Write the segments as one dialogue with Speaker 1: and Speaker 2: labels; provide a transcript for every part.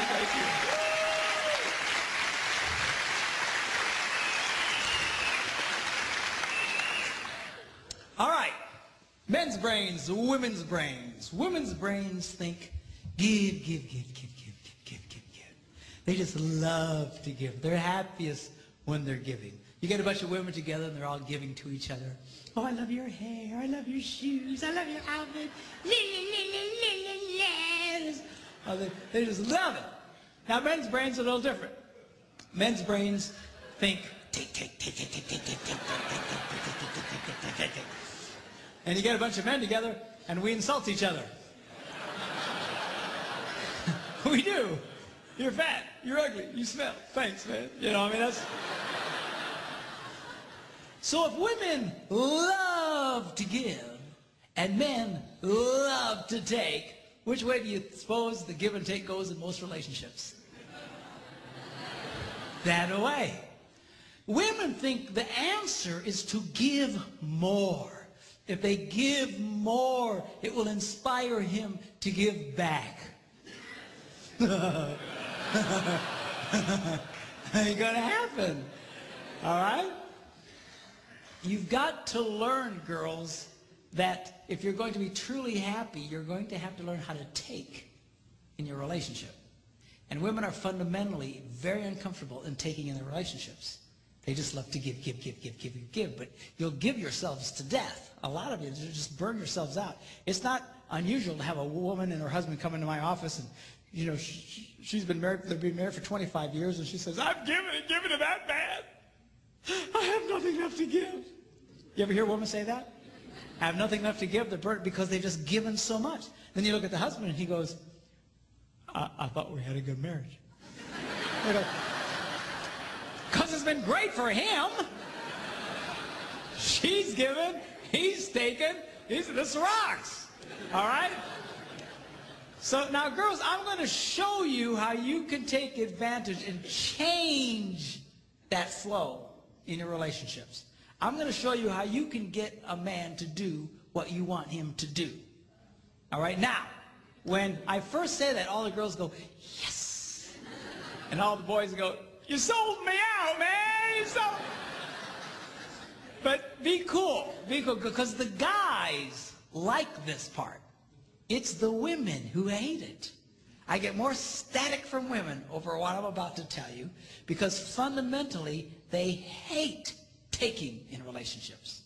Speaker 1: Thank you. All right. Men's brains, women's brains. Women's brains think, give, give, give, give, give, give, give, give, give. They just love to give. They're happiest when they're giving. You get a bunch of women together and they're all giving to each other. Oh, I love your hair. I love your shoes. I love your outfit. Oh, they just love it. Now, men's brains are a little different. Men's brains think, take, take, take, take, take, take, take, take, take, take, take, take, take, take, take. And you get a bunch of men together, and we insult each other. We do. You're fat. You're ugly. You smell. Thanks, man. You know, I mean, that's... So if women love to give, and men love to take, which way do you suppose the give and take goes in most relationships? That way. Women think the answer is to give more. If they give more, it will inspire him to give back. Ain't gonna happen. All right? You've got to learn, girls, that if you're going to be truly happy, you're going to have to learn how to take in your relationship. And women are fundamentally very uncomfortable in taking in their relationships. They just love to give, give, give, give, give, give, give. But you'll give yourselves to death. A lot of you just burn yourselves out. It's not unusual to have a woman and her husband come into my office and, you know, she's been married, they've been married for 25 years, and she says, I've given it that bad. I have nothing left to give. You ever hear a woman say that? I have nothing left to give. They're burnt because they've just given so much. Then you look at the husband and he goes, I thought we had a good marriage. Because it's been great for him. She's given, he's taken, this rocks. All right? So now, girls, I'm going to show you how you can take advantage and change that flow in your relationships. I'm going to show you how you can get a man to do what you want him to do. All right? Now, when I first say that, all the girls go, yes. And all the boys go, you sold me out, man. You sold. But be cool, because the guys like this part. It's the women who hate it. I get more static from women over what I'm about to tell you, because fundamentally they hate taking in relationships.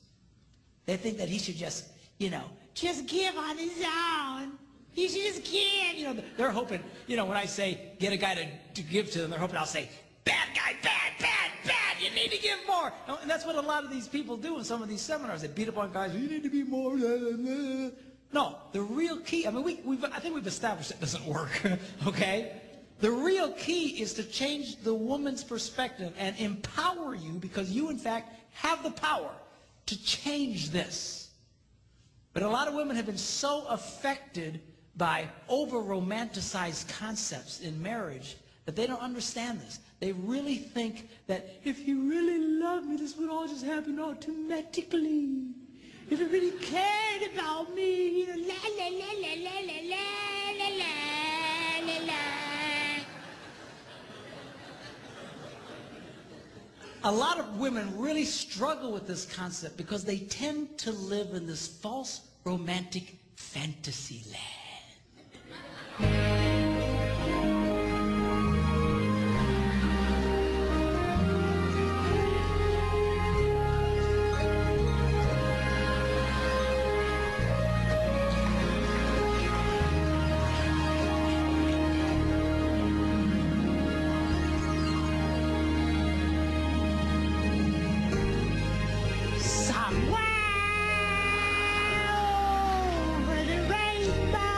Speaker 1: They think that he should just, you know, just give on his own. He should just give. You know, they're hoping, you know, when I say get a guy to give to them, they're hoping I'll say, bad guy, bad, bad, bad, you need to give more. And that's what a lot of these people do in some of these seminars. They beat up on guys, you need to be more. No, the real key, I mean, I think we've established it doesn't work, okay? The real key is to change the woman's perspective and empower you, because you, in fact, have the power to change this. But a lot of women have been so affected by over-romanticized concepts in marriage that they don't understand this. They really think that if you really love me, this would all just happen automatically. If you really cared about me, you know, la la la la la la la la la la. A lot of women really struggle with this concept because they tend to live in this false romantic fantasy land. Somewhere over the rainbow.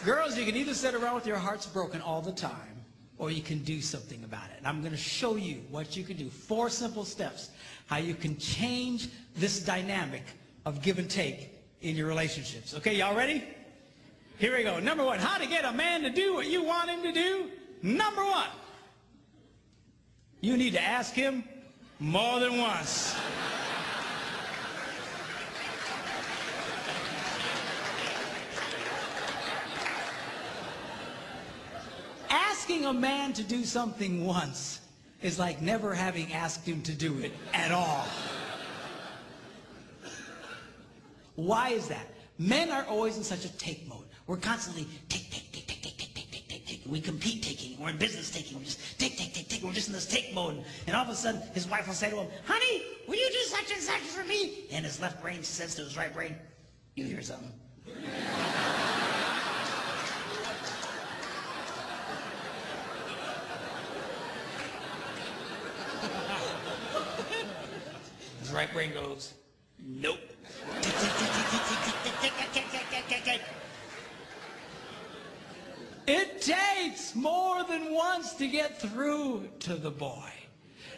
Speaker 1: Girls, you can either sit around with your hearts broken all the time, or you can do something about it. And I'm going to show you what you can do. 4 simple steps, how you can change this dynamic of give and take in your relationships. Okay, y'all ready? Here we go. Number 1, how to get a man to do what you want him to do. Number 1, you need to ask him more than once. Asking a man to do something once is like never having asked him to do it at all. Why is that? Men are always in such a take mode. We're constantly take, take, take, take, take, take, take, take, take, take. We compete taking. We're in business taking. We're just take, take, take, take. We're just in this take mode. And all of a sudden, his wife will say to him, honey, will you do such and such for me? And his left brain says to his right brain, you hear something? His right brain goes, nope. It takes more than once to get through to the boy.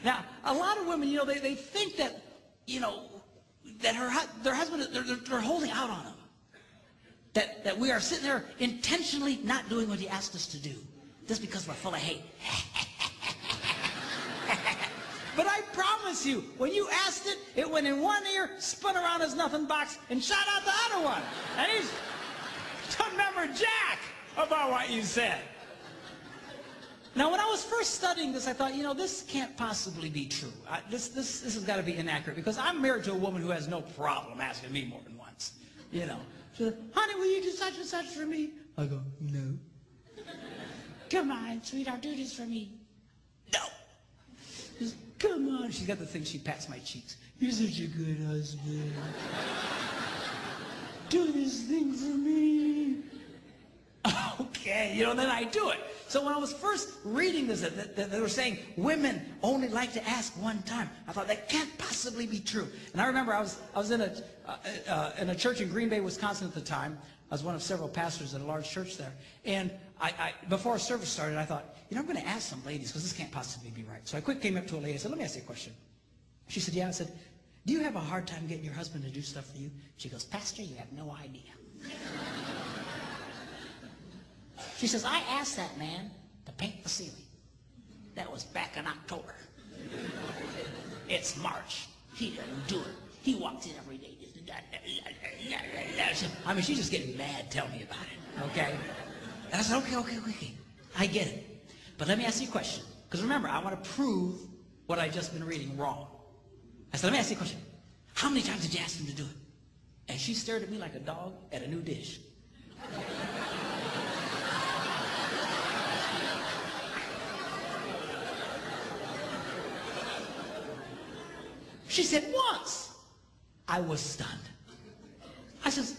Speaker 1: Now, a lot of women, they think that, that their husband, they're holding out on them. That we are sitting there intentionally not doing what he asked us to do, just because we're full of hate. But I promise you, when you asked it, it went in one ear, spun around his nothing box, and shot out the other one. And he's don't remember jack about what you said. Now, when I was first studying this, I thought, this can't possibly be true. This has got to be inaccurate, because I'm married to a woman who has no problem asking me more than once. She said, honey, will you do such and such for me? I go, no. Come on, sweetheart, do this for me. No. She says, come on. She's got the thing, she pats my cheeks. You're such a good husband. Do this thing for me. Okay, then I do it. So when I was first reading this, they were saying women only like to ask one time. I thought that can't possibly be true. And I remember I was in a church in Green Bay, Wisconsin at the time. I was one of several pastors at a large church there. And before service started, I thought, I'm going to ask some ladies, because this can't possibly be right. So I came up to a lady. I said, let me ask you a question. She said, yeah. I said, do you have a hard time getting your husband to do stuff for you? She goes, Pastor, you have no idea. She says, I asked that man to paint the ceiling. That was back in October. It's March. He doesn't do it. He walks in every day. I mean, she's just getting mad. Tell me about it, okay? And I said, okay. I get it. But let me ask you a question. Because remember, I want to prove what I've just been reading wrong. I said, let me ask you a question. How many times did you ask him to do it? And she stared at me like a dog at a new dish. She said, once. I was stunned. I says,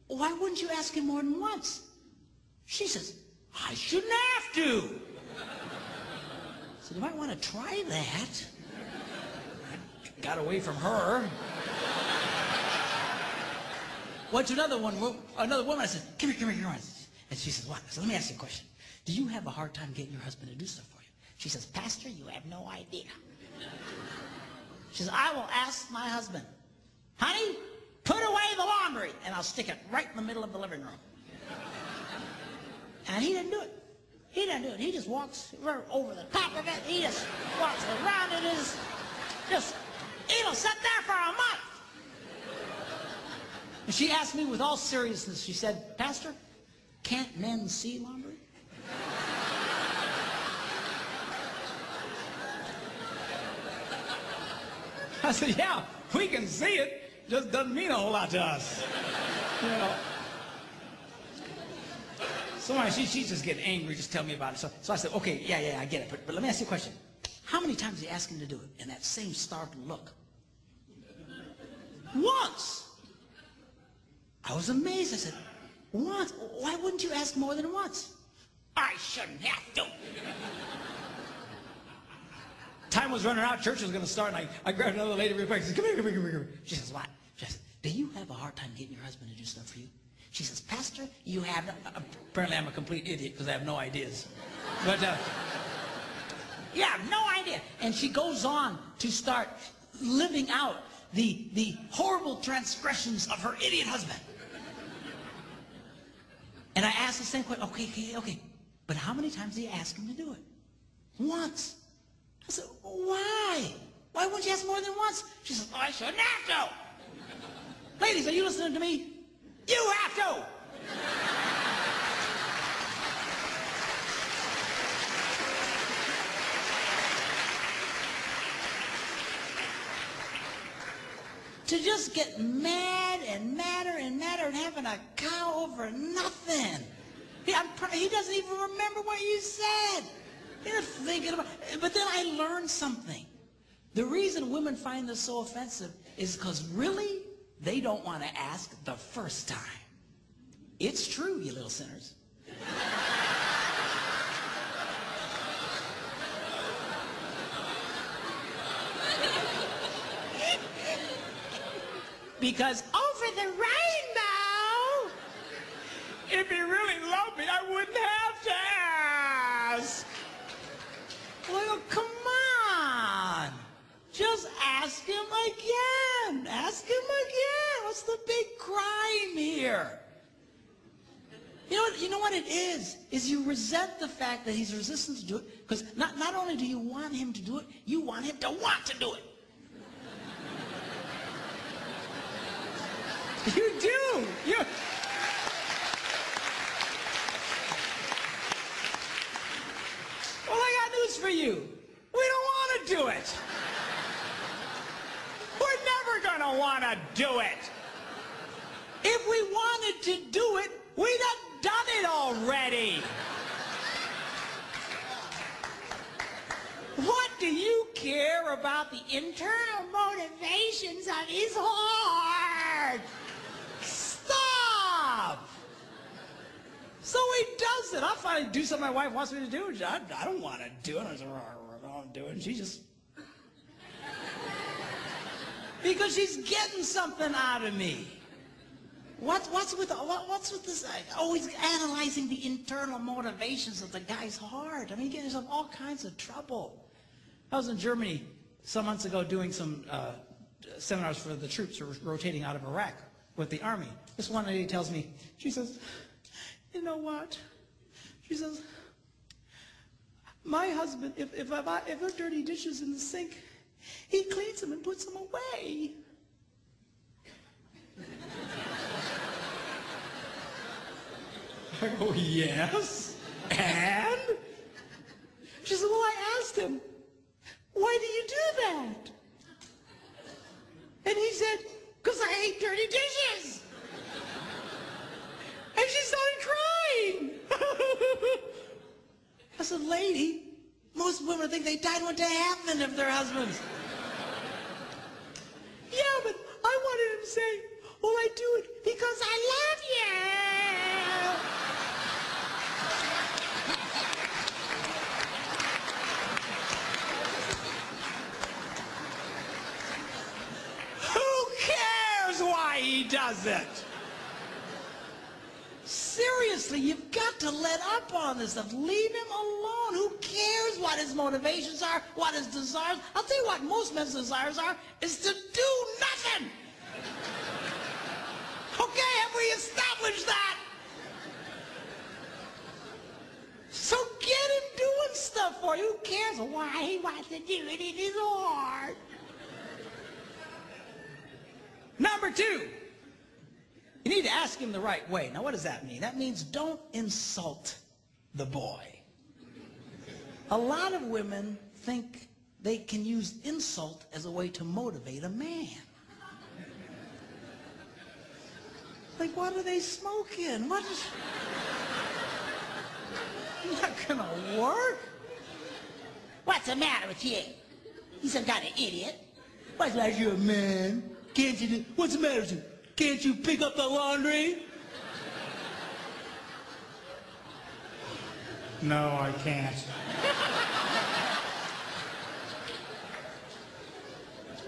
Speaker 1: why wouldn't you ask him more than once? She says, I shouldn't have to. I said, you might want to try that. I got away from her. Went to another woman. I said, come here. And she says, what? I said, let me ask you a question. Do you have a hard time getting your husband to do stuff for you? She says, Pastor, you have no idea. She says, I will ask my husband, honey, put away the laundry, and I'll stick it right in the middle of the living room. And he didn't do it. He just walks over the top of it. He just walks around it. It'll sit there for a month. And she asked me with all seriousness, she said, Pastor, can't men see laundry? I said, yeah, we can see it. Just doesn't mean a whole lot to us. So she's just getting angry, just tell me about it. So I said, okay, yeah, I get it. But let me ask you a question. How many times did you ask him to do it? And that same startled look. Once. I was amazed. I said, once? Why wouldn't you ask more than once? I shouldn't have to. Time was running out, church was going to start, and I grabbed another lady real quick. I said, come here. She says, what? She says, do you have a hard time getting your husband to do stuff for you? She says, Pastor, you have no... Apparently I'm a complete idiot because I have no ideas. But, yeah, no idea. And she goes on to start living out the horrible transgressions of her idiot husband. And I asked the same question. Okay. But how many times do you ask him to do it? Once. I said, why? Why wouldn't you ask more than once? She says, I shouldn't have to. Ladies, are you listening to me? You have to. To just get mad and madder and madder and having a cow over nothing. He doesn't even remember what you said. You're thinking about it. But then I learned something. The reason women find this so offensive is because really they don't want to ask the first time. It's true, you little sinners. Because over the rainbow, if he really loved me, I wouldn't have to ask. Well, come on. Just ask him again. Ask him again. What's the big crime here? You know what it is you resent the fact that he's resistant to do it, because not only do you want him to do it, you want him to want to do it. You do. Well, I got news for you. We don't want to do it. We're never going to want to do it. If we wanted to do it, we'd have done it already. What do you care about the internal motivations of his heart? Stop! So he does it. I'll finally do something my wife wants me to do. I don't want to do it. I say, I don't do it. And she just... Because she's getting something out of me. What's with this? Always analyzing the internal motivations of the guy's heart. I mean, you get yourself all kinds of trouble. I was in Germany some months ago doing some seminars for the troops who were rotating out of Iraq with the army. This one lady tells me, she says, you know what? She says, my husband, if there are dirty dishes in the sink, he cleans them and puts them away. I go, yes, and? She said, well, I asked him, why do you do that? And he said, because I hate dirty dishes. And she started crying. I said, lady, most women think they died and went to heaven if their husbands. Yeah, but I wanted him to say, well, I do it because I love you. Who cares why he does it? Seriously, you've got to let up on this stuff. Leave him alone. Who cares what his motivations are, what his desires? I'll tell you what most men's desires are, is to do nothing. Okay, have we established that? So get him doing stuff for you. Who cares why he wants to do it in his heart? Number two, you need to ask him the right way. Now, what does that mean? That means don't insult the boy. A lot of women think they can use insult as a way to motivate a man. Like, what are they smoking? What is... Not gonna work. What's the matter with you? You some kind of idiot. What's the matter with you, a man? Can't you do... What's the matter with you? Can't you pick up the laundry? No, I can't.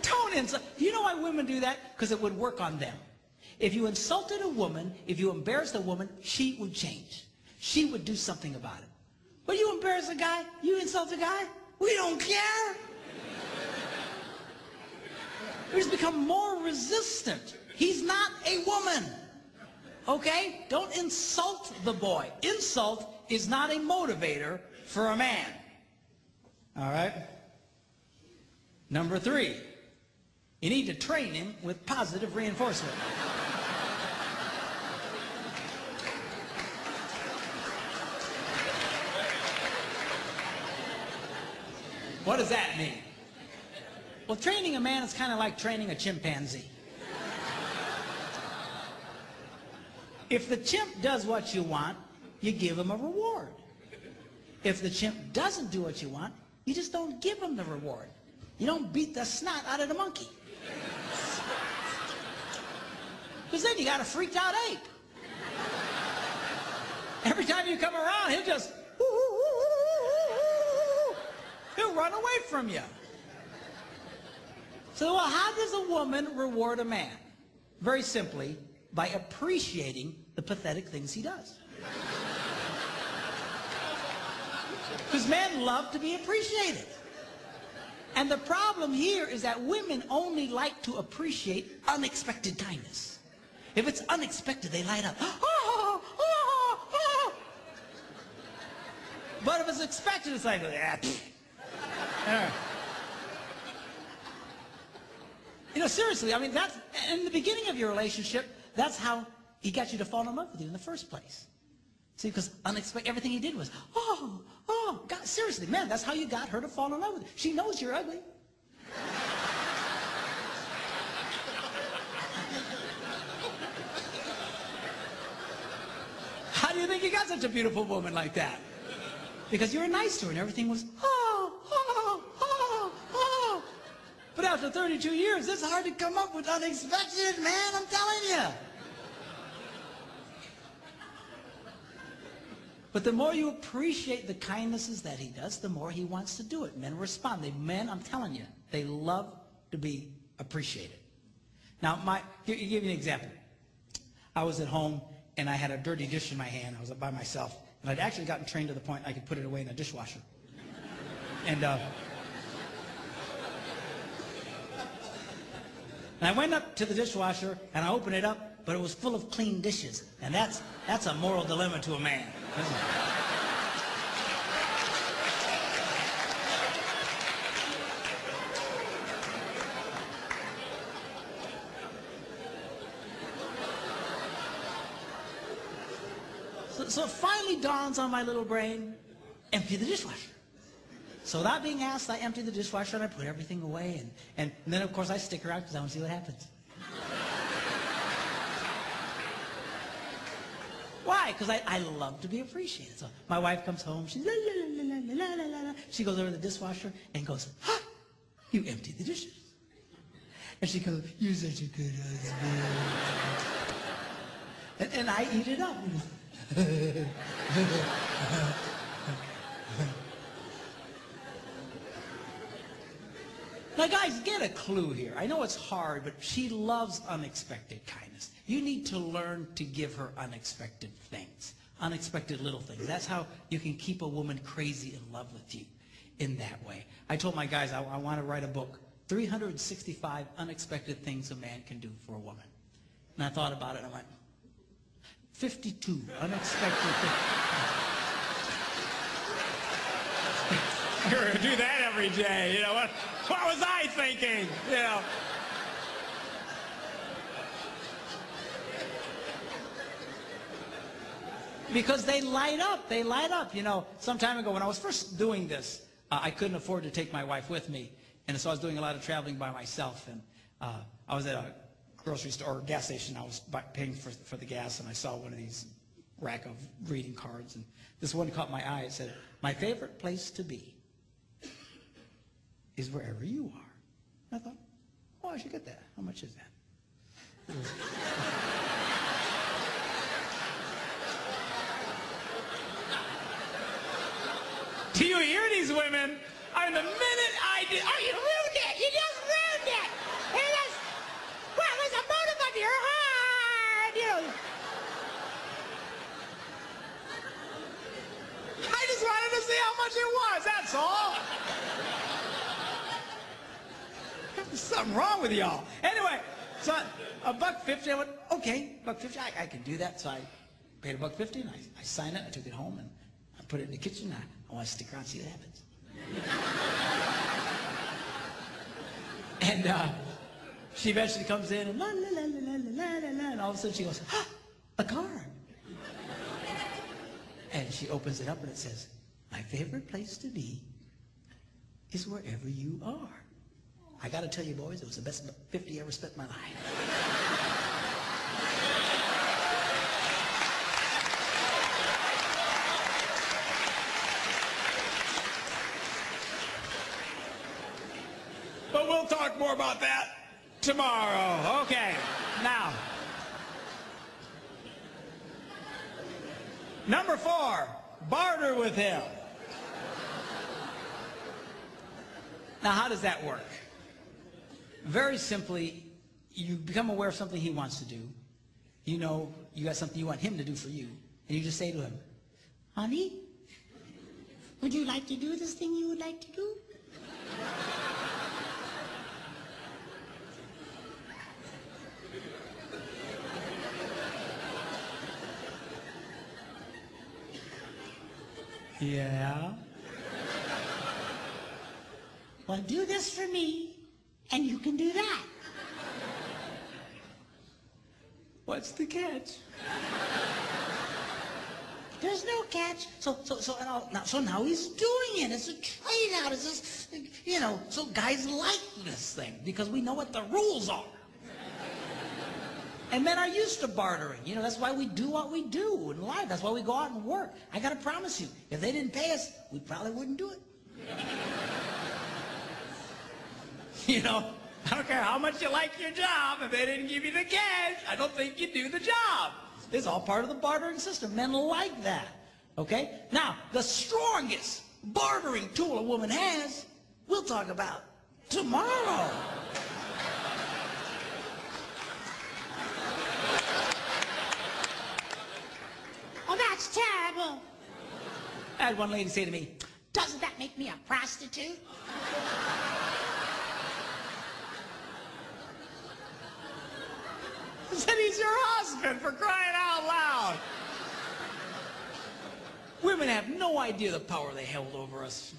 Speaker 1: Don't insult. You know why women do that? Because it would work on them. If you insulted a woman, if you embarrassed a woman, she would change. She would do something about it. But you embarrass a guy, you insult a guy, we don't care. We just become more resistant. He's not a woman. Okay? Don't insult the boy. Insult is not a motivator for a man. All right? Number 3, you need to train him with positive reinforcement. What does that mean? Well, training a man is kind of like training a chimpanzee. If the chimp does what you want, you give him a reward. If the chimp doesn't do what you want, you just don't give him the reward. You don't beat the snot out of the monkey. Because then you got a freaked out ape. Every time you come around, he'll just, he'll run away from you. So, well, how does a woman reward a man? Very simply, by appreciating the pathetic things he does. Because men love to be appreciated. And the problem here is that women only like to appreciate unexpected kindness. If it's unexpected, they light up. Oh, oh, oh. But if it's expected, it's like, You know, seriously, I mean, that's, in the beginning of your relationship, that's how he got you to fall in love with you in the first place. See, because unexpected, everything he did was, oh, God, seriously, man, that's how you got her to fall in love with you. She knows you're ugly. How do you think you got such a beautiful woman like that? Because you were nice to her and everything was, But after 32 years, it's hard to come up with unexpected, man, I'm telling you. But the more you appreciate the kindnesses that he does, the more he wants to do it. Men respond. Men, I'm telling you, they love to be appreciated. Now, give you an example. I was at home, and I had a dirty dish in my hand. I was by myself, and I'd actually gotten trained to the point I could put it away in a dishwasher. And I went up to the dishwasher, and I opened it up, but it was full of clean dishes. And that's a moral dilemma to a man. So it finally dawns on my little brain, empty the dishwasher. So without being asked, I empty the dishwasher and I put everything away. And then, of course, I stick around because I want to see what happens. Why? Because I love to be appreciated. So my wife comes home. She's la, la, la, la, la, la, la, la. She goes over to the dishwasher and goes, you emptied the dishes. And she goes, you're such a good husband. And I eat it up. Now, guys, get a clue here. I know it's hard, but she loves unexpected kindness. You need to learn to give her unexpected things, unexpected little things. That's how you can keep a woman crazy in love with you in that way. I told my guys I want to write a book, 365 unexpected things a man can do for a woman. And I thought about it, and I went, 52 unexpected things. You're going to do that every day. You know, what was I thinking? You know. Because they light up. They light up. You know, some time ago when I was first doing this, I couldn't afford to take my wife with me. And so I was doing a lot of traveling by myself. And I was at a grocery store or gas station. I was paying for the gas, and I saw one of these rack of greeting cards. And this one caught my eye. It said, "My favorite place to be is wherever you are." And I thought, oh, I should get that. How much is that? Do you hear these women? I mean, the minute I did, oh, you ruined it! You just ruined it! It was, well, it was a motive of your heart! There's something wrong with y'all. Anyway, so $1.50. I went, okay, $1.50. I can do that. So I paid $1.50 and I signed it. I took it home and I put it in the kitchen. I want to stick around and see what happens. And she eventually comes in and la la la la la la la, and all of a sudden she goes, ah, a card. And she opens it up and it says, my favorite place to be is wherever you are. I got to tell you, boys, it was the best $50 I ever spent in my life. But we'll talk more about that tomorrow. Okay, now. Number 4, barter with him. Now, how does that work? Very simply, you become aware of something he wants to do. You know you got something you want him to do for you. And you just say to him, honey, would you like to do this thing you would like to do? Yeah. Well, do this for me, and you can do that. What's the catch? There's no catch. So now he's doing it. It's a trade out. It's just, you know, so guys like this thing because we know what the rules are. And men are used to bartering. You know, that's why we do what we do in life. That's why we go out and work. I got to promise you, if they didn't pay us, we probably wouldn't do it. You know, I don't care how much you like your job. If they didn't give you the cash, I don't think you do the job. It's all part of the bartering system. Men like that. Okay? Now, the strongest bartering tool a woman has, we'll talk about tomorrow. Oh, that's terrible. I had one lady say to me, doesn't that make me a prostitute? I said, he's your husband, for crying out loud. Women have no idea the power they held over us.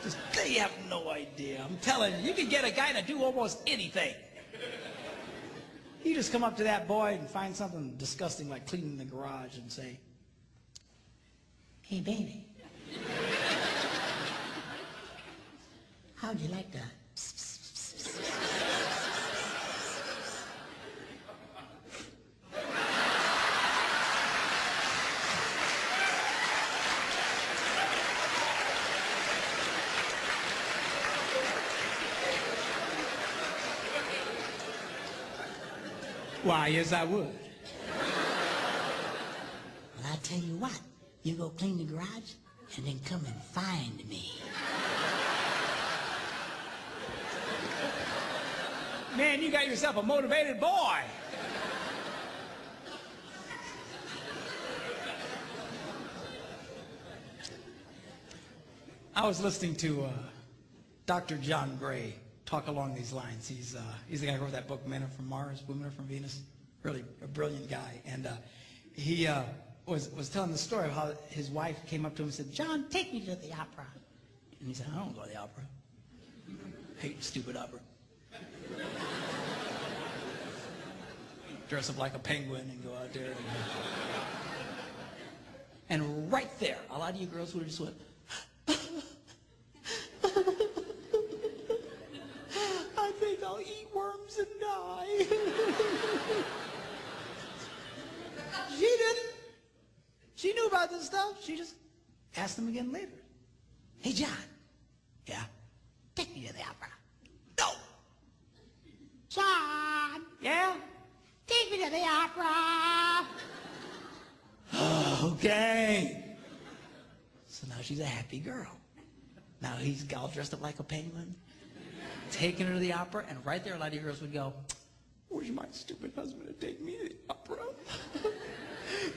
Speaker 1: Just, they have no idea. I'm telling you, you can get a guy to do almost anything. You just come up to that boy and find something disgusting like cleaning the garage and say, hey, baby, how'd you like that? Why, yes, I would. Well, I tell you what, you go clean the garage and then come and find me. Man, you got yourself a motivated boy. I was listening to Dr. John Gray talk along these lines. He's the guy who wrote that book, Men Are From Mars, Women Are From Venus. Really a brilliant guy. And he was telling the story of how his wife came up to him and said, John, take me to the opera. And he said, I don't go to the opera. I hate stupid opera. Dress up like a penguin and go out there. And right there, a lot of you girls would have just went, I think I'll eat worms and die. She didn't. She knew about this stuff. She just asked him again later. Hey, John. Yeah? Take me to the opera. No. John. Yeah? Take me to the opera. Okay. So now she's a happy girl. Now he's all dressed up like a penguin, taking her to the opera, and right there a lot of you girls would go, where's my stupid husband to take me to the opera?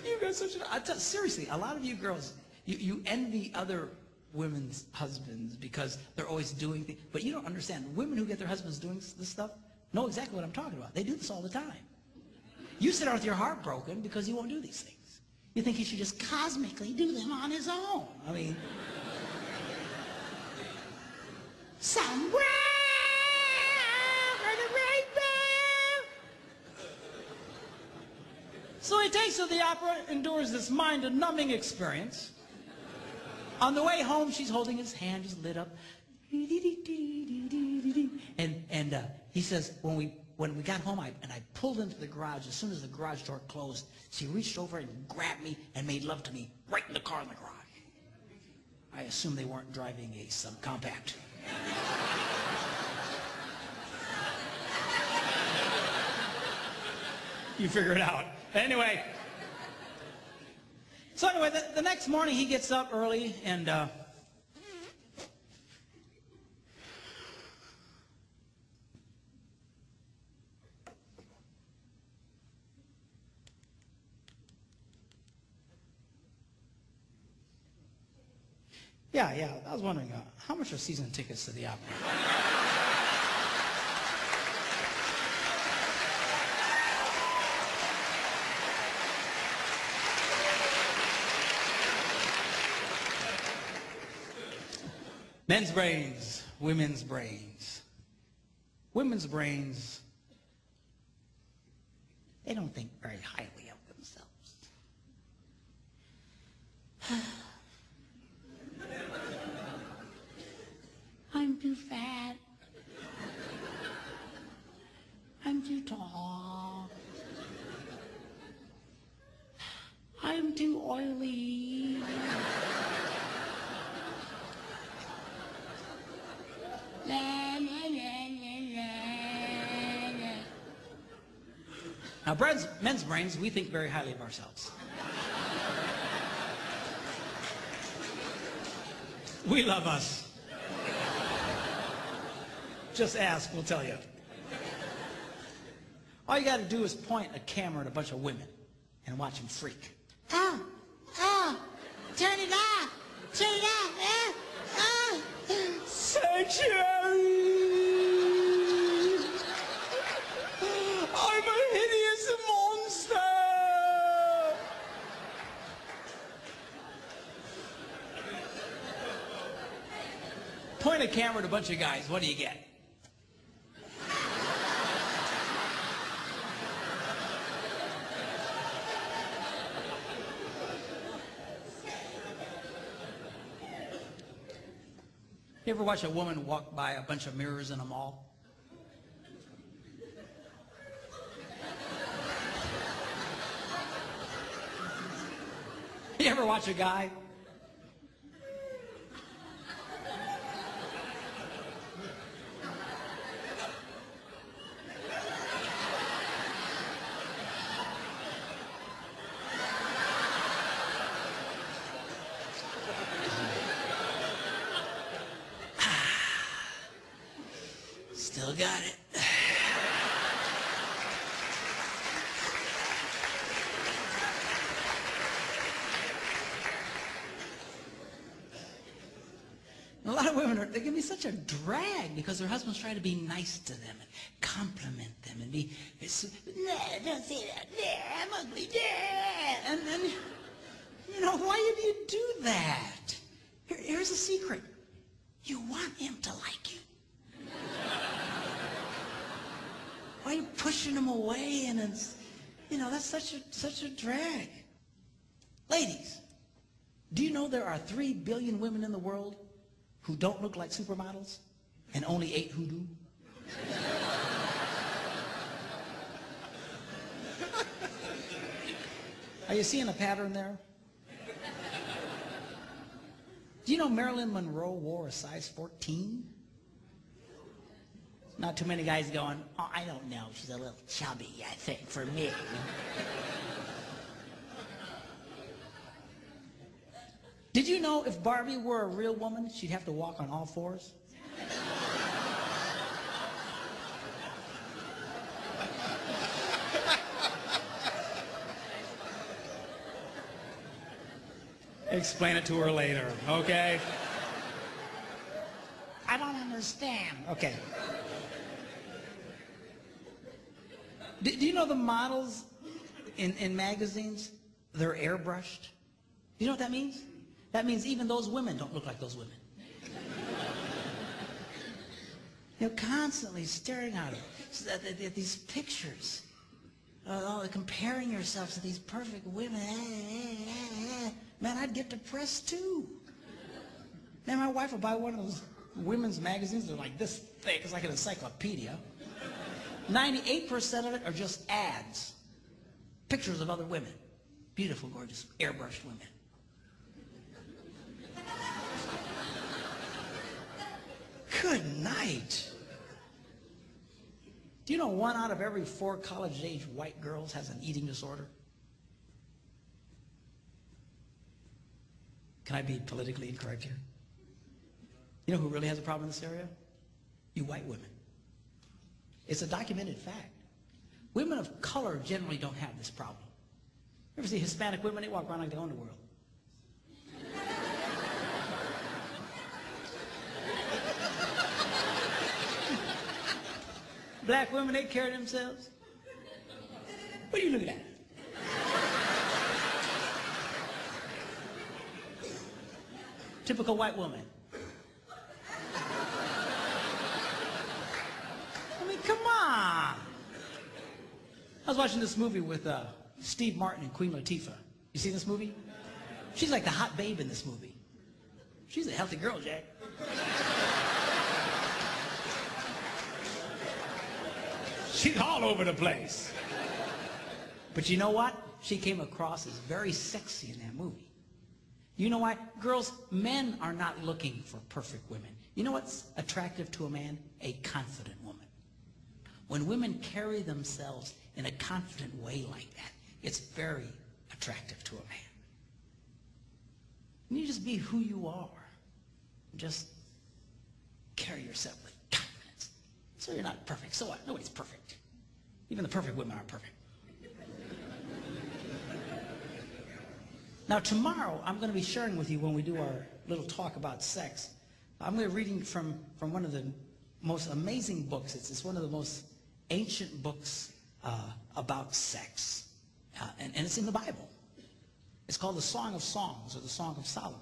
Speaker 1: You guys such an... seriously, a lot of you girls, you envy other women's husbands because they're always doing things. But you don't understand. Women who get their husbands doing this stuff know exactly what I'm talking about. They do this all the time. You sit out with your heart broken because he won't do these things. You think he should just cosmically do them on his own. I mean, somewhere where the rainbow. So he takes her to the opera, endures this mind-numbing experience. On the way home, she's holding his hand, just lit up. And he says, when we got home, I pulled into the garage. As soon as the garage door closed, she reached over and grabbed me and made love to me right in the car in the garage. I assume they weren't driving a subcompact. You figure it out. Anyway. So anyway, the next morning he gets up early and yeah, I was wondering, how much are season tickets to the opera? Men's brains, women's brains. Women's brains, they don't think very highly of themselves. I'm too fat. I'm too tall. I'm too oily. Now, men's brains, we think very highly of ourselves. We love us. Just ask, we'll tell you. All you got to do is point a camera at a bunch of women and watch them freak. Oh, turn it off, turn it off, sanctuary. I'm a hideous monster. Point a camera at a bunch of guys, what do you get? You ever watch a woman walk by a bunch of mirrors in a mall? You ever watch a guy? Still got it. A lot of women they can be such a drag because their husbands try to be nice to them and compliment them and be, nah, don't say that, nah, I'm ugly, nah. And then, you know, why do you do that? Here's a secret. You want him to like you. Why are you pushing him away? And it's, you know, that's such a drag. Ladies, do you know there are 3 billion women in the world who don't look like supermodels, and only 8 who do? Are you seeing a pattern there? Do you know Marilyn Monroe wore a size 14? Not too many guys going, oh, I don't know, she's a little chubby, I think, for me. Did you know if Barbie were a real woman, she'd have to walk on all 4s? Explain it to her later, okay? understand. Okay. Do you know the models in magazines, they're airbrushed? Do you know what that means? That means even those women don't look like those women. You're constantly staring at these pictures, comparing yourself to these perfect women. Man, I'd get depressed too. Man, my wife will buy one of those women's magazines. They're like this thick. It's like an encyclopedia. 98% of it are just ads. Pictures of other women. Beautiful, gorgeous, airbrushed women. Good night. Do you know 1 out of every 4 college-age white girls has an eating disorder? Can I be politically incorrect here? You know who really has a problem in this area? You white women. It's a documented fact. Women of color generally don't have this problem. You ever see Hispanic women? They walk around like they own the world. Black women, they carry themselves. What are you looking at? Typical white woman. I mean, come on. I was watching this movie with Steve Martin and Queen Latifah. You seen this movie? She's like the hot babe in this movie. She's a healthy girl, Jack. She's all over the place. But you know what? She came across as very sexy in that movie. You know why? Girls, men are not looking for perfect women. You know what's attractive to a man? A confident woman. When women carry themselves in a confident way like that, it's very attractive to a man. You just be who you are. Just carry yourself with confidence. So you're not perfect. So what? Nobody's perfect. Even the perfect women aren't perfect. Now tomorrow, I'm going to be sharing with you when we do our little talk about sex. I'm going to be reading from one of the most amazing books. It's one of the most ancient books about sex. And it's in the Bible. It's called the Song of Songs, or the Song of Solomon.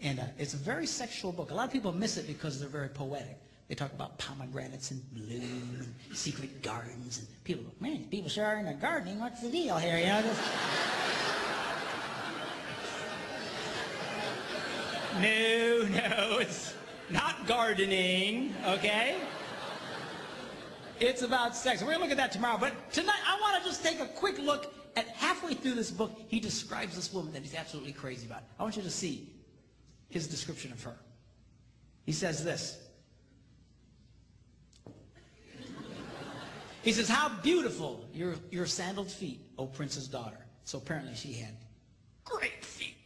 Speaker 1: And it's a very sexual book. A lot of people miss it because they're very poetic. They talk about pomegranates and bloom and secret gardens. And people go, man, people sure are into gardening. What's the deal here? You know, No, it's not gardening, okay? It's about sex. We're going to look at that tomorrow. But tonight, I want to just take a quick look at halfway through this book. He describes this woman that he's absolutely crazy about. I want you to see his description of her. He says this. He says, how beautiful your sandaled feet, O prince's daughter. So apparently she had great feet.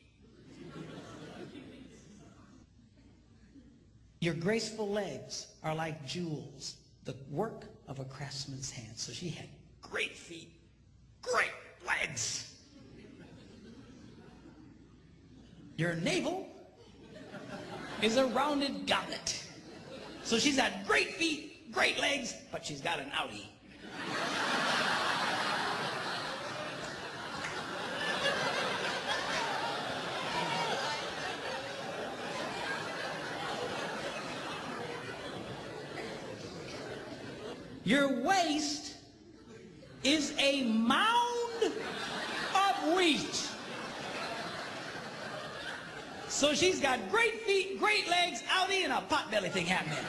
Speaker 1: Your graceful legs are like jewels, the work of a craftsman's hand. So she had great feet, great legs. Your navel is a rounded goblet. So she's got great feet, great legs, but she's got an outie. Your waist is a mound of wheat. So she's got great feet, great legs, outie, and a potbelly thing happening.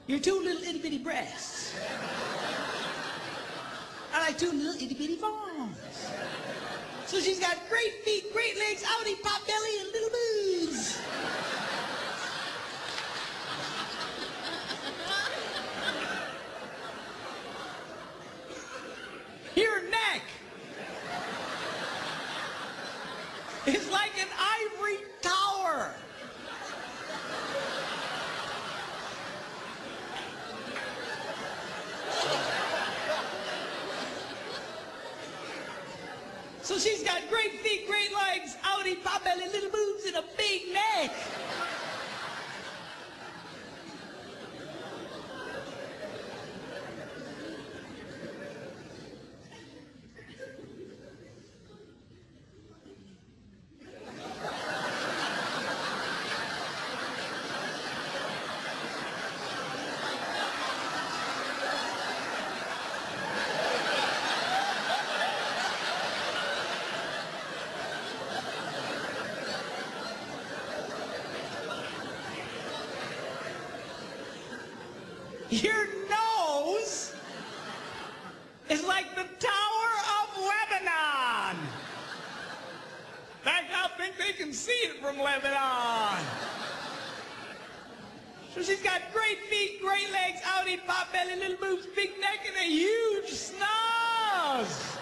Speaker 1: Your two little itty bitty breasts are like two little itty bitty farms. So she's got great feet, great legs, outie, pot belly, and little boobs. Your neck is like an ivory tower. So she's got great feet, great legs, outie, pop belly, little boobs, and a big neck. Your nose is like the Tower of Lebanon. In fact, I think they can see it from Lebanon. So she's got great feet, great legs, outie, pop belly, little boobs, big neck, and a huge snaz.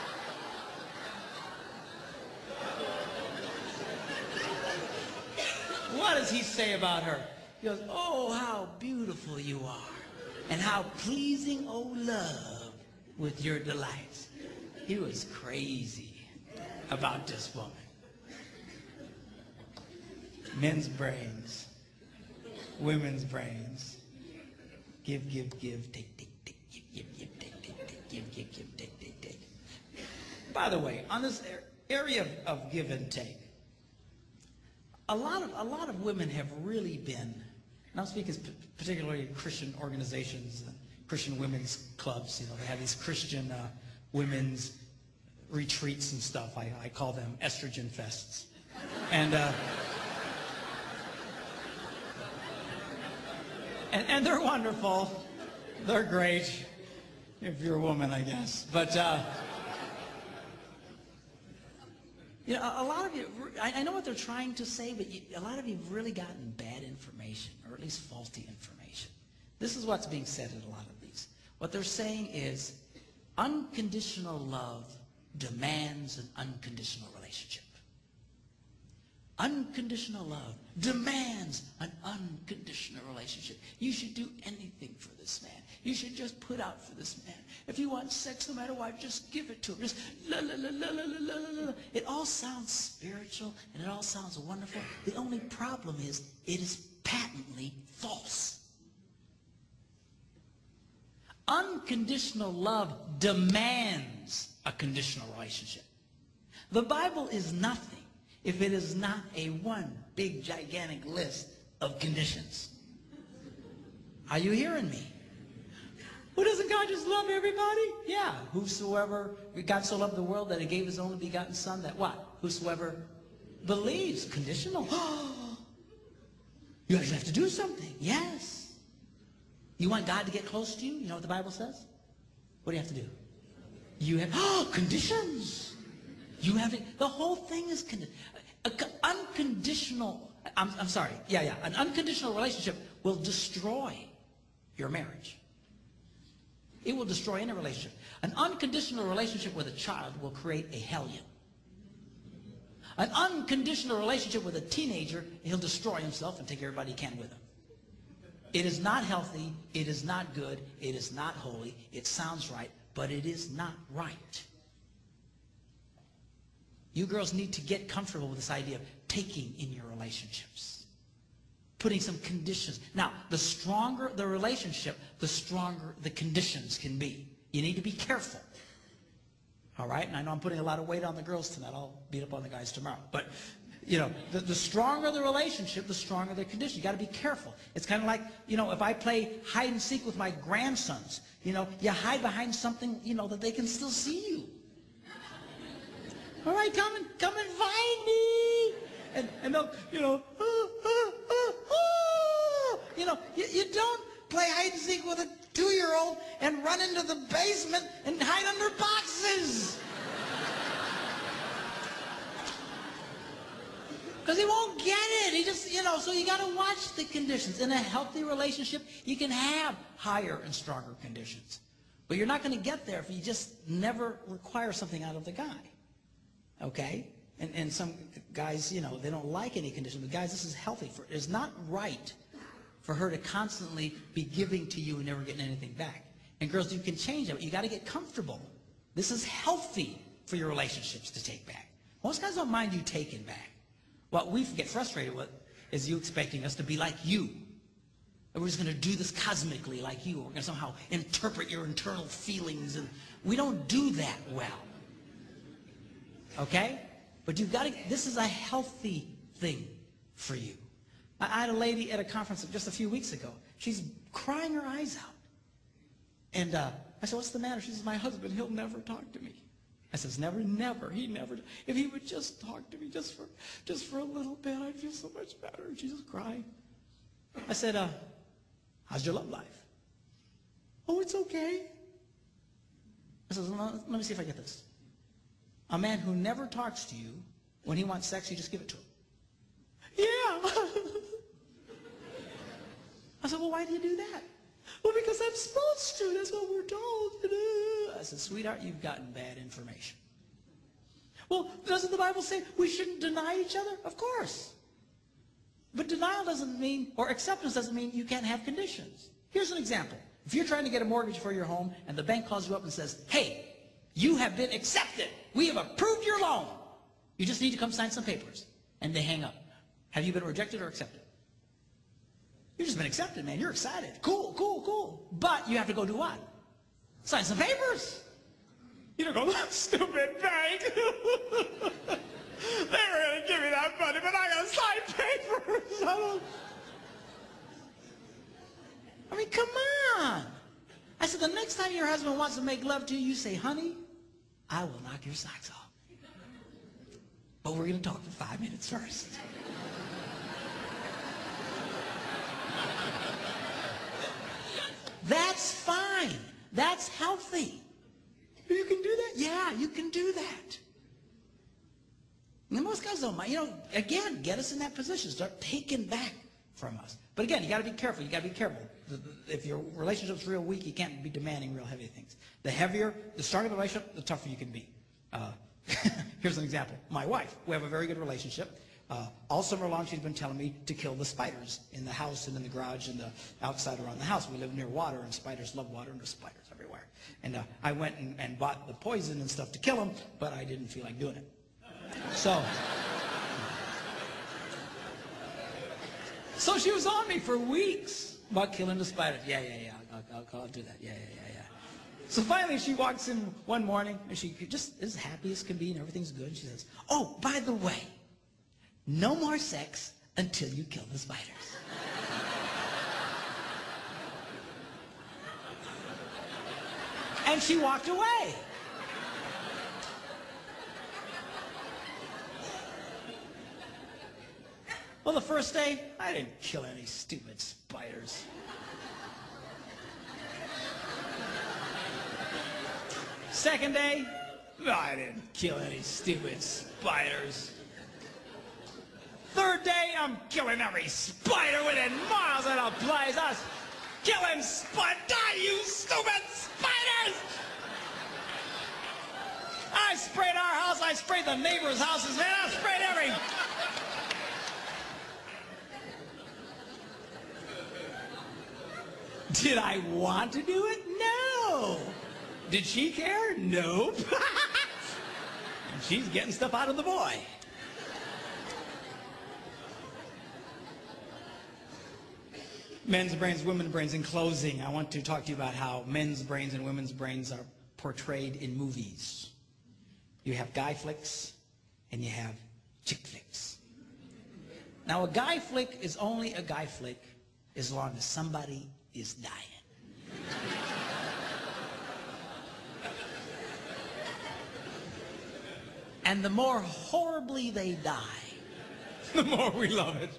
Speaker 1: What does he say about her? He goes, oh, how beautiful you are, and how pleasing, oh love, with your delights. He was crazy about this woman. Men's brains, women's brains. Give, give, give, take, take, take, give, give, give, take, take, take, give, give, give, take, take, take. By the way, on this area of give and take, a lot of women have really been, and I'm speaking particularly in Christian organizations and Christian women's clubs. You know, they have these Christian women's retreats and stuff. I call them estrogen fests. And they're wonderful. They're great if you're a woman, I guess. But you know, a lot of you, I know what they're trying to say, but a lot of you have really gotten bad information, or at least faulty information. This is what's being said in a lot of these. What they're saying is unconditional love demands an unconditional relationship. Unconditional love demands an unconditional relationship. You should do anything for this man. You should just put out for this man. If you want sex, no matter what, just give it to him. Just la la la la la la la la. It all sounds spiritual and it all sounds wonderful. The only problem is it is patently false. Unconditional love demands a conditional relationship. The Bible is nothing if it is not a one big gigantic list of conditions. Are you hearing me? Well, doesn't God just love everybody? Yeah. Whosoever, God so loved the world that he gave his only begotten son, that what? Whosoever believes. Conditional. You actually have to do something. Yes. You want God to get close to you? You know what the Bible says? What do you have to do? You have conditions. You have it. The whole thing is unconditional. I'm sorry. Yeah. An unconditional relationship will destroy your marriage. It will destroy any relationship. An unconditional relationship with a child will create a hellion. An unconditional relationship with a teenager, he'll destroy himself and take everybody he can with him. It is not healthy. It is not good. It is not holy. It sounds right, but it is not right. You girls need to get comfortable with this idea of taking in your relationships. Putting some conditions. Now, the stronger the relationship, the stronger the conditions can be. You need to be careful. All right? And I know I'm putting a lot of weight on the girls tonight. I'll beat up on the guys tomorrow. But, you know, the stronger the relationship, the stronger the condition. You got to be careful. It's kind of like, you know, if I play hide and seek with my grandsons, you know, you hide behind something, you know, that they can still see you. All right, come and find me. And they'll, you know, you don't play hide and seek with a 2-year-old and run into the basement and hide under boxes. Because he won't get it. He just, you know, so you got to watch the conditions. In a healthy relationship, you can have higher and stronger conditions. But you're not going to get there if you just never require something out of the guy. Okay? And some guys, you know, they don't like any condition. But guys, this is healthy. It's not right for her to constantly be giving to you and never getting anything back. And girls, you can change that. But you got to get comfortable. This is healthy for your relationships to take back. Most guys don't mind you taking back. What we get frustrated with is you expecting us to be like you. And we're just going to do this cosmically like you. We're going to somehow interpret your internal feelings. And we don't do that well. Okay? But you've got to, this is a healthy thing for you. I had a lady at a conference just a few weeks ago. She's crying her eyes out. And I said, what's the matter? She says, my husband, he'll never talk to me. I says, never, he never. If he would just talk to me just for a little bit, I'd feel so much better. And she's just crying. I said, how's your love life? Oh, it's okay. I said, let me see if I get this. A man who never talks to you, when he wants sex, you just give it to him. Yeah. I said, well, why do you do that? Well, because I'm supposed to. That's what we're told to do. I said, sweetheart, you've gotten bad information. Well, doesn't the Bible say we shouldn't deny each other? Of course. But denial doesn't mean, or acceptance doesn't mean you can't have conditions. Here's an example. If you're trying to get a mortgage for your home and the bank calls you up and says, hey, you have been accepted. We have approved your loan. You just need to come sign some papers. And they hang up. Have you been rejected or accepted? You've just been accepted, man. You're excited. Cool, cool, cool. But you have to go do what? Sign some papers. You don't go, that stupid bank. They were going to give me that money, but I got to sign papers. I mean, come on. I said, the next time your husband wants to make love to you, you say, honey, I will knock your socks off. But we're going to talk for 5 minutes first. That's fine. That's healthy. You can do that? Yeah, you can do that. And most guys don't mind. You know, again, get us in that position. Start taking back from us. But again, you got to be careful. You got to be careful. If your relationship's real weak, you can't be demanding real heavy things. The heavier the start of a relationship, the tougher you can be. Here's an example. My wife, we have a very good relationship. All summer long, she's been telling me to kill the spiders in the house and in the garage and the outside around the house. We live near water, and spiders love water, and there's spiders everywhere. And I went and bought the poison and stuff to kill them, but I didn't feel like doing it. So she was on me for weeks about killing the spiders. Yeah, I'll do that. Yeah. So finally she walks in one morning, and she just is happy as can be, and everything's good. And she says, oh, by the way, no more sex until you kill the spiders. And she walked away. Well, the first day, I didn't kill any stupid spiders. Second day, I didn't kill any stupid spiders. Third day, I'm killing every spider within miles of the place. I was killing spiders. Die, you stupid spiders! I sprayed our house. I sprayed the neighbors' houses, man. I sprayed every... Did I want to do it? No. Did she care? Nope. And she's getting stuff out of the boy. Men's brains, women's brains. In closing, I want to talk to you about how men's brains and women's brains are portrayed in movies. You have guy flicks and you have chick flicks. Now, a guy flick is only a guy flick as long as somebody is dying. And the more horribly they die, the more we love it.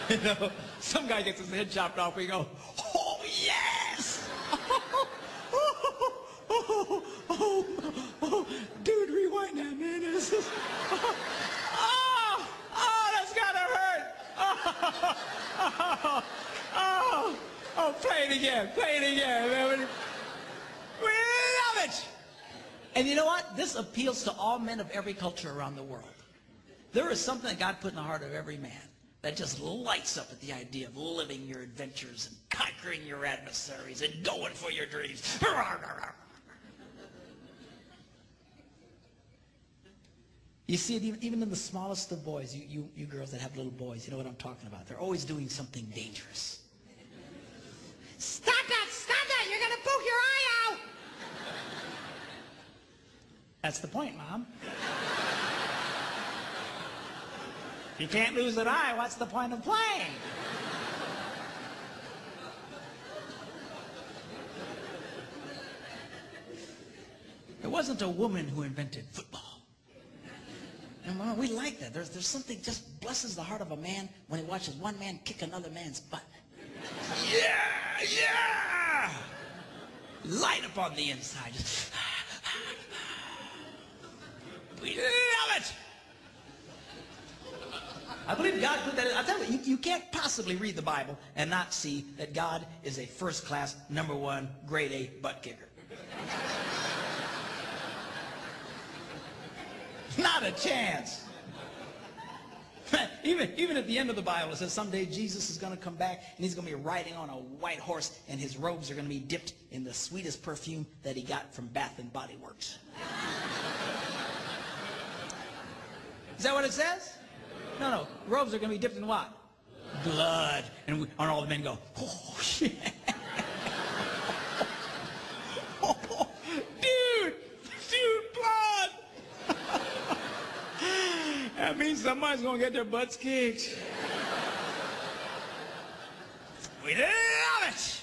Speaker 1: You know, some guy gets his head chopped off, we go, oh, yes! Dude, rewind that, man. That's gotta hurt. Play it again, man. We love it. And you know what? This appeals to all men of every culture around the world. There is something that God put in the heart of every man that just lights up at the idea of living your adventures and conquering your adversaries and going for your dreams. You see it even in the smallest of boys. You girls that have little boys, you know what I'm talking about. They're always doing something dangerous. Stop that! Stop that! You're going to poke your eye out! That's the point, Mom. If you can't lose an eye, what's the point of playing? It wasn't a woman who invented football. And Mom, we like that. There's something just blesses the heart of a man when he watches one man kick another man's butt. Yeah! Yeah! Light up on the inside. Just, we love it! I believe God put that in. I'll tell you, you can't possibly read the Bible and not see that God is a first-class, #1, grade A butt kicker. Not a chance. Even at the end of the Bible, it says someday Jesus is going to come back and he's going to be riding on a white horse and his robes are going to be dipped in the sweetest perfume that he got from Bath and Body Works. Is that what it says? No. Robes are going to be dipped in what? Blood. And all the men go, oh, shit. That means somebody's going to get their butts kicked. We love it.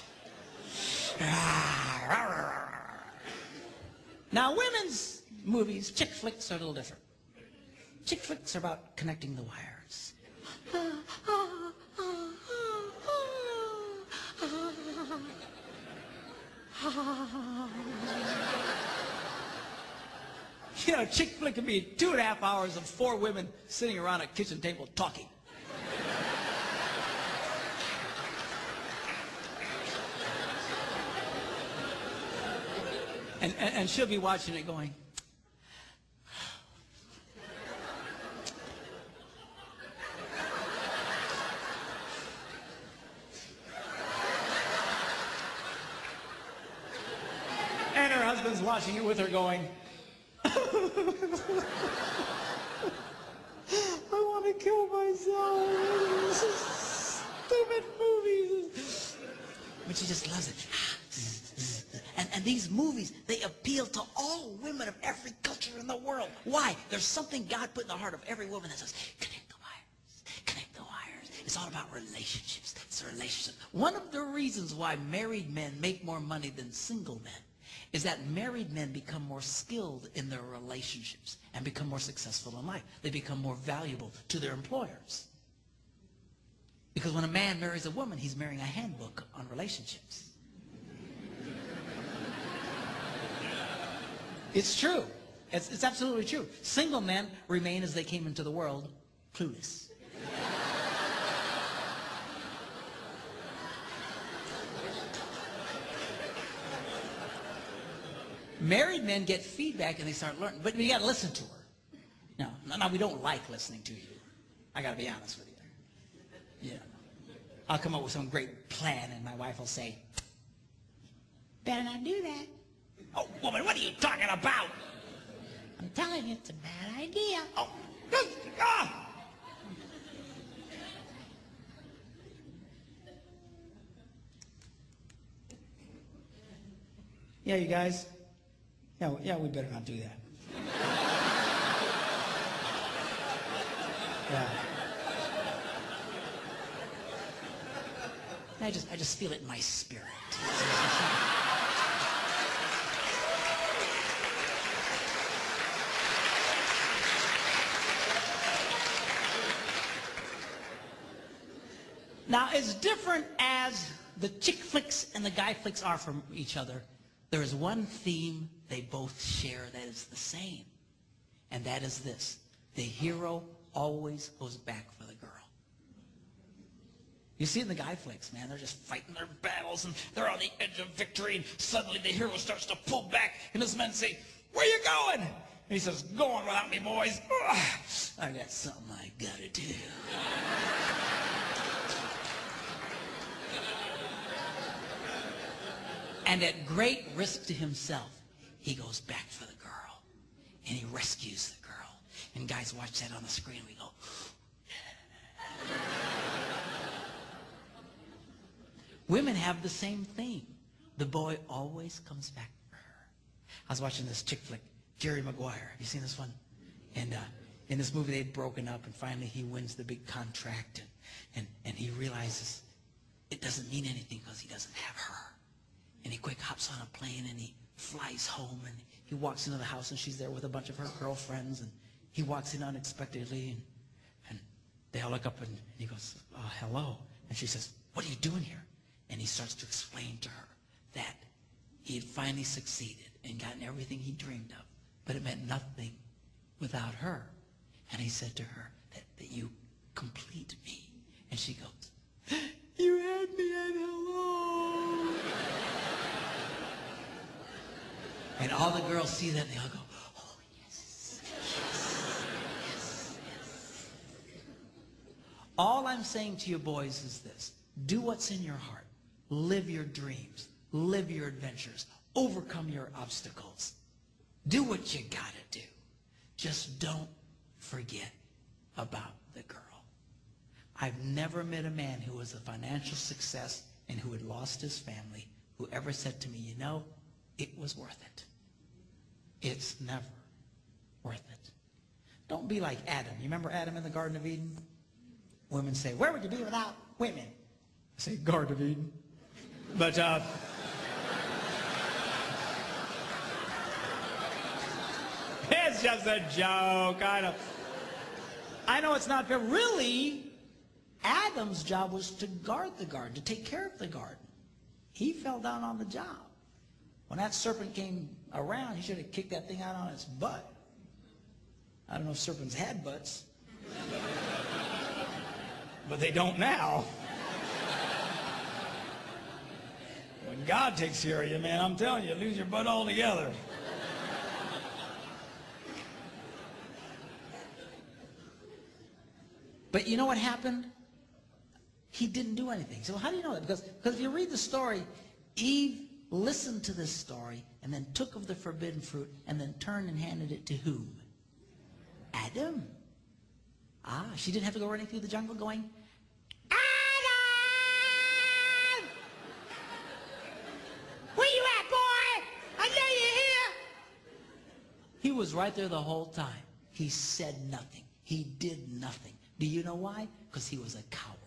Speaker 1: Now, women's movies, chick flicks, are a little different. Chick flicks are about connecting the wires. You know, chick flick can be 2.5 hours of 4 women sitting around a kitchen table talking. And she'll be watching it going, and her husband's watching it with her going, I want to kill myself. This is stupid movies. But she just loves it. And these movies, they appeal to all women of every culture in the world. Why? There's something God put in the heart of every woman that says, connect the wires. Connect the wires. It's all about relationships. It's a relationship. One of the reasons why married men make more money than single men is that married men become more skilled in their relationships and become more successful in life. They become more valuable to their employers. Because when a man marries a woman, he's marrying a handbook on relationships. It's true. It's absolutely true. Single men remain as they came into the world, clueless. Married men get feedback and they start learning, but you got to listen to her. No, we don't like listening to you. I got to be honest with you. Yeah. I'll come up with some great plan and my wife will say, better not do that. Oh, woman, what are you talking about? I'm telling you, it's a bad idea. Oh, Yeah, you guys. Yeah, we better not do that. Yeah. I just feel it in my spirit. Now, as different as the chick flicks and the guy flicks are from each other, there is one theme they both share that is the same, and that is this. The hero always goes back for the girl. You see in the guy flicks, man, they're just fighting their battles, and they're on the edge of victory, and suddenly the hero starts to pull back, and his men say, where you going? And he says, going without me, boys. Ugh, I got something I gotta do. And at great risk to himself, he goes back for the girl. And he rescues the girl. And guys watch that on the screen. We go, women have the same thing. The boy always comes back for her. I was watching this chick flick, Jerry Maguire. Have you seen this one? And in this movie, they'd broken up, and finally he wins the big contract, and he realizes it doesn't mean anything because he doesn't have her. And he quick hops on a plane, and he flies home, and he walks into the house, and she's there with a bunch of her girlfriends, and he walks in unexpectedly, and they all look up, and he goes, hello. And she says, what are you doing here? And he starts to explain to her that he had finally succeeded and gotten everything he dreamed of, but it meant nothing without her. And he said to her that you complete me. And she goes, you had me at hello. And all the girls see that, they all go, oh, yes, yes, yes, yes. All I'm saying to you boys is this. Do what's in your heart. Live your dreams. Live your adventures. Overcome your obstacles. Do what you gotta do. Just don't forget about the girl. I've never met a man who was a financial success and who had lost his family who ever said to me, you know, it was worth it. It's never worth it. Don't be like Adam. You remember Adam in the Garden of Eden? Women say, where would you be without women? I say, Garden of Eden. But, it's just a joke. I know it's not fair. Really, Adam's job was to guard the garden, to take care of the garden. He fell down on the job. When that serpent came around, he should have kicked that thing out on its butt. I don't know if serpents had butts. But they don't now. When God takes care of you, man, I'm telling you, lose your butt altogether. But you know what happened? He didn't do anything. So how do you know that? Because if you read the story, Eve listened to this story and then took of the forbidden fruit and then turned and handed it to whom? Adam. Ah, she didn't have to go running through the jungle going, Adam! Where you at, boy? I know you're here. He was right there the whole time. He said nothing. He did nothing. Do you know why? Because he was a coward.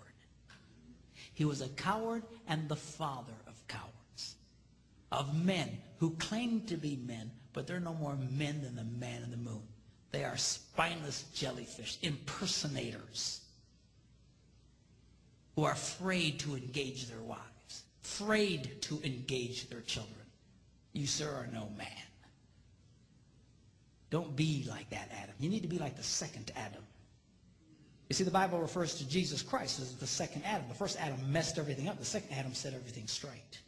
Speaker 1: He was a coward and the father of cowards. Of men who claim to be men, but they're no more men than the man in the moon. They are spineless jellyfish, impersonators, who are afraid to engage their wives, afraid to engage their children. You, sir, are no man. Don't be like that Adam. You need to be like the second Adam. You see, the Bible refers to Jesus Christ as the second Adam. The first Adam messed everything up. The second Adam set everything straight.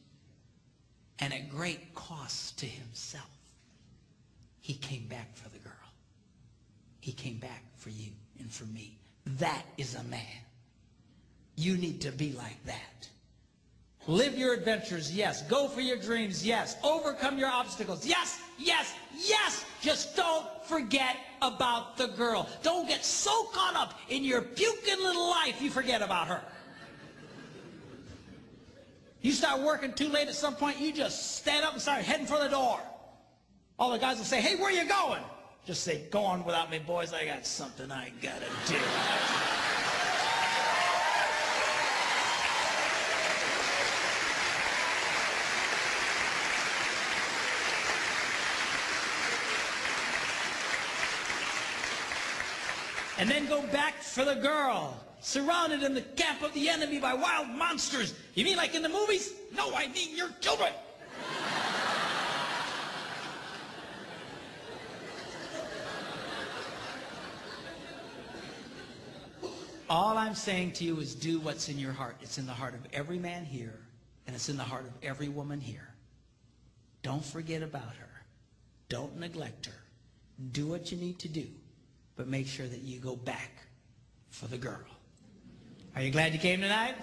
Speaker 1: And at great cost to himself, he came back for the girl. He came back for you and for me. That is a man. You need to be like that. Live your adventures, yes. Go for your dreams, yes. Overcome your obstacles, yes, yes, yes. Just don't forget about the girl. Don't get so caught up in your puking little life you forget about her. You start working too late at some point, you just stand up and start heading for the door. All the guys will say, hey, where you going? Just say, go on without me, boys. I got something I gotta do. And then go back for the girl, surrounded in the camp of the enemy by wild monsters. You mean like in the movies? No, I mean your children. All I'm saying to you is do what's in your heart. It's in the heart of every man here, and it's in the heart of every woman here. Don't forget about her. Don't neglect her. Do what you need to do, but make sure that you go back for the girl. Are you glad you came tonight?